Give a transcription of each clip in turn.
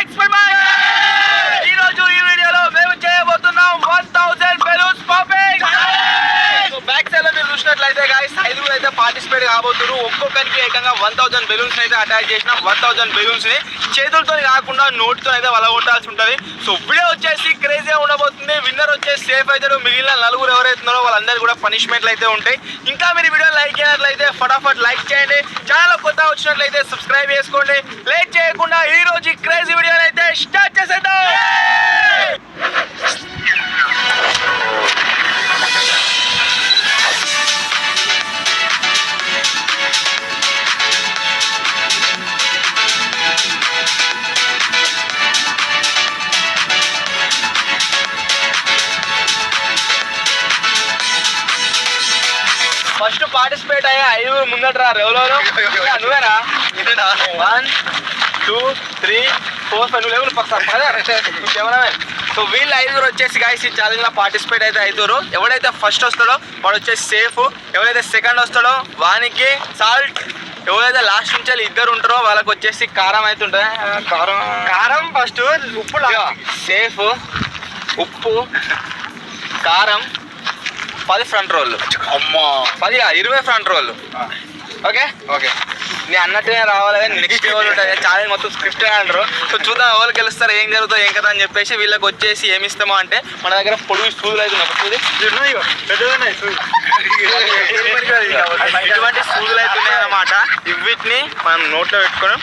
ఈ రోజు ఈ వీడియోలో మేము చేయబోతున్నాం 1000 బెలూన్స్ పాపింగ్. బ్యాక్ సైడ్ లో మీరు చూసినట్లయితే గాయ్స్ ఐదుగురు అయితే పార్టిసిపేట్ కాబోతున్నారు. ఒక్కొక్కరికి ఏకంగా 1000 బెలూన్స్ అయితే అటాచ్ చేసినాం. 1000 బెలూన్స్ ని చేతులతో కాకుండా నోటితో అయితే వలగొట్టాల్సి ఉంటది. సో వీడియో వచ్చేసి క్రేజీగా ఉండబోతుంది. విన్నర్ వచ్చేసి సేఫ్ అవుతాడు. మిగిలిన నలుగురు ఎవరైతున్నారో వాళ్ళందరూ కూడా పనిష్మెంట్లు అయితే ఉంటాయి. ఇంకా మీరు వీడియో లైక్ చేయనట్లయితే ఫటాఫట్ లైక్ చేయండి. ఛానల్ కొత్త వచ్చినట్లయితే సబ్స్క్రైబ్ చేసుకోండి. లేట్ చేయకుండా ఈ రోజు క్రేజీ వీడియో అయితే స్టార్ట్ చేసేద్దాం. ఫస్ట్ పార్టిసిపేట్ అయ్యా ఐదుగురు ముందటరా. ఎవరెవరు? నువ్వేరా? 1 2 3 4 5 నువ్వు కెమెరామెన్. సో వీళ్ళు ఐదుగురు వచ్చేసి గాయ్స్ ఈ ఛాలెంజ్ లో పార్టిసిపేట్ అయితే అవుతారు. ఎవడైతే ఫస్ట్ వస్తాడో వాడు వచ్చేసి సేఫ్. ఎవరైతే సెకండ్ వస్తాడో వానికి సాల్ట్. ఎవరైతే లాస్ట్ నుంచి ఇద్దరు ఉంటారో వాళ్ళకి వచ్చేసి కారం అయితే ఉంటుంది. కారం ఫస్ట్, ఉప్పు సేఫ్, ఉప్పు కారం 10 ఫ్రంట్ రోళ్ళు. అమ్మా 10 20 ఫ్రంట్ రోళ్ళు. ఓకే ఓకే నేను అన్నట్టుగా రావాలి కానీ నెక్స్ట్ ఎవరు ఉంటుంది ఛాలెంజ్ మొత్తం స్క్రిప్ట్ అంటారు. సో చూద్దాం ఎవరు గెలుస్తారు, ఏం జరుగుతుందో ఏం కదా అని చెప్పేసి వీళ్ళకి వచ్చేసి ఏమి ఇస్తామో అంటే మన దగ్గర పొడుగు సూదులు అయితే ఇటువంటి సూదులు అయితే ఉన్నాయన్నమాట. వీటిని మనం నోట్లో పెట్టుకోవడం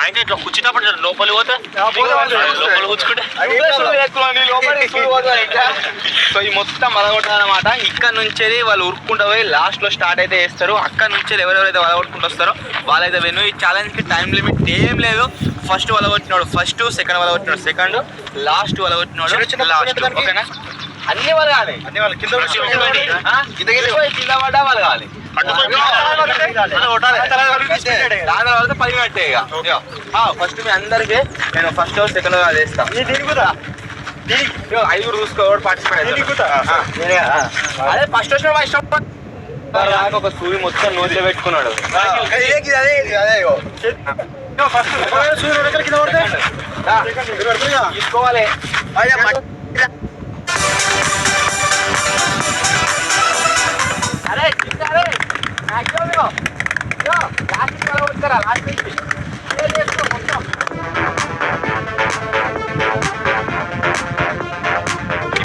ఆయన ఇట్లా కూర్చున్నప్పుడు లోపలి పోతే లోపలి కూర్చుకుంటే సో ఈ మొత్తం వలగొట్టాలన్నమాట. ఇక్కడ నుంచి వాళ్ళు ఉరుక్కుంటూ పోయి లాస్ట్ లో స్టార్ట్ అయితే వేస్తారు. అక్కడ నుంచి ఎవరెవరైతే వలగొట్టుకుంటూ వస్తారో వాళ్ళైతే విను. ఈ ఛాలెంజ్ కి టైం లిమిట్ ఏం లేదు. ఫస్ట్ వలగొట్టినాడు ఫస్ట్, సెకండ్ వలగొట్టినాడు సెకండ్, లాస్ట్ వలగొట్టినాడు లాస్ట్. ఓకేనా? అన్ని వలగాలి. అన్ని వాళ్ళు కింద పడ్డా వలగాలి. దాని 10 గంటే ఇక ఫస్ట్ మీ అందరికి నేను ఫస్ట్ సెకండ్ వేస్తాను. ఐదుగురు చూసుకో పార్టిసిపేట్ అదే ఫస్ట్ వచ్చిన ఒక సూది మొత్తం నోట్లో పెట్టుకున్నాడు. తీసుకోవాలి. అరే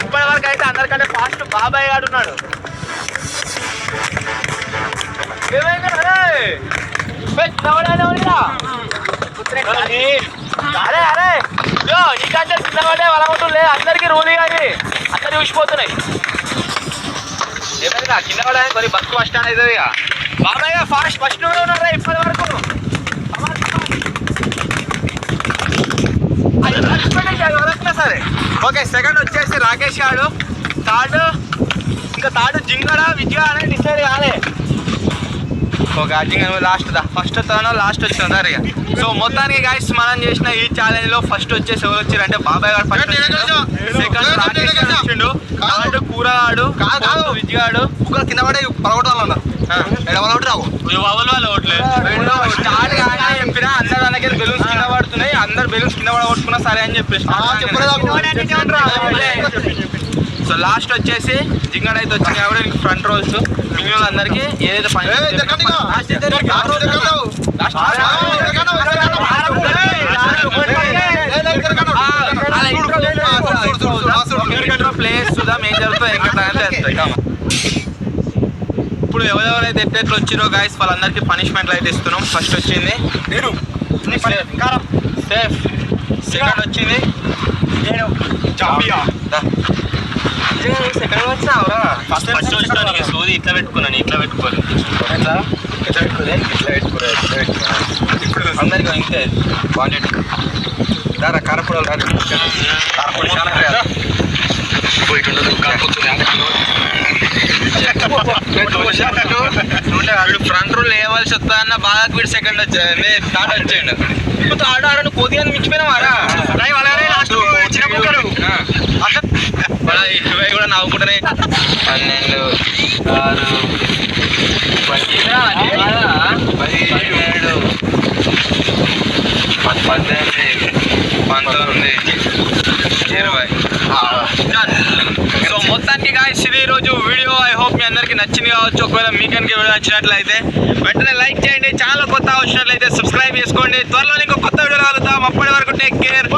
ఇప్పటి వరకు అయితే అందరికంటే ఫాస్ట్ బాబాయ్ గారు ఉన్నాడు. ఏమైంది? అరే అరే నీకంటే చిన్నవాడే వలగొట్టు లేదు. అందరికీ రూల్ కానీ అందరు చూసిపోతున్నాయి. ఏమైంది కింద పడడానికి కొన్ని బస్సు బస్ స్టాండ్ అవుతుంది. ఇక బాబాయ్ ఫాస్ట్ ఫస్ట్ నువ్వే ఉన్నారా ఇప్పటి వరకు? సరే ఓకే. సెకండ్ వచ్చేసి రాకేష్ గారు, థర్డ్ ఇంకా థర్డ్ జింగడ విజయ అనేది డిసైడ్ కాలే. ఓకే జింగ లాస్ట్ దా ఫస్ట్ వస్తానో లాస్ట్ వచ్చిన ఇక. సో మొత్తానికి గాయస్ మనం చేసిన ఈ ఛాలెంజ్ లో ఫస్ట్ వచ్చేసి ఎవరు వచ్చారంటే బాబాయ్ గారు ఫస్ట్, సెకండ్ రాకేష్ గారు వచ్చిండు, థర్డ్ కూరగాడు, విజయగాడు కింద పడే పడగొట్టాలన్నారు. స్టార్ట్ కాగా చెప్పినా అందరు దగ్గర బెలూన్స్ కింద పడుతున్నాయి. అందరు బెలూన్స్ కింద పడగొట్టుకున్నా సరే అని చెప్పేసి. సో లాస్ట్ వచ్చేసి జింగడ అయితే వచ్చింది కాబట్టి ఫ్రంట్ రోల్స్ మిగిలిన అందరికి ఏదైతే పని ప్లేస్ చూద్దాం ఏం జరుగుతుందో ఏం కదా. ఇప్పుడు ఎవరెవరైతే ఎట్లెట్లు వచ్చిరో గాయస్ వాళ్ళందరికీ పనిష్మెంట్లు అయితే ఇస్తున్నాం. ఫస్ట్ వచ్చింది సేఫ్, సెకండ్ వచ్చింది సెకండ్ వచ్చినావురా. ఫస్ట్ వచ్చిన సూది ఇట్లా పెట్టుకున్నాను, ఇట్లా పెట్టుకోలేదు, ఇట్లా పెట్టుకోలేదు. ఇప్పుడు అందరికీ ఇంతే క్వాంటిటీ దారా కారపూడలు రాదు. కారపూడి చాలా ఫ్రంట్ రూల్ వేయవలసి వస్తా అన్న బాగా వీడు సెకండ్ వచ్చాడు, థర్డ్ వచ్చాడు. ఇప్పుడు థర్డ్ ఆడను కొద్దిగా మించిపోయినావారా? ఇరవై కూడా నవ్వుకుంటానే 12 6 17 18 సో మొత్తానికి గాయ్స్ ఇది ఈరోజు వీడియో. ఐ హోప్ మీ అందరికి నచ్చింది కావచ్చు. ఒకవేళ మీకు కనుక వీడియో నచ్చినట్లయితే వెంటనే లైక్ చేయండి. ఛానల్ కొత్త వచ్చినట్లయితే సబ్స్క్రైబ్ చేసుకోండి. త్వరలో ఇంకో కొత్త వీడియో కలుద్దాం. అప్పటి వరకు టేక్ కేర్.